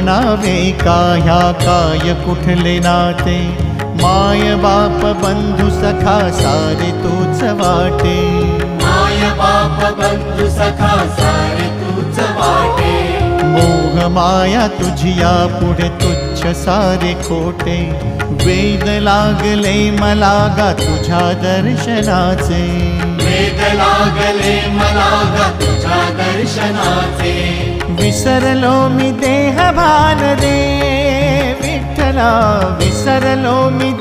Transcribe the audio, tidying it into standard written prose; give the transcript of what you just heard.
म्हणावे का ह्या काय कुठले नाते, माय बाप बंधू सखा सारे तूच वाटे, माय बाप बंधू सखा सारे तूच वाटे, मोह माया तुझिया पुढे तुच्छ सारे खोटे, वेद लागले मला गा तुझ्या दर्शनाचे, वेद लागले मला गा तुझ्या दर्शनाचे, विसरलो मी देह भान रे विठ्ठला, विसरलो मी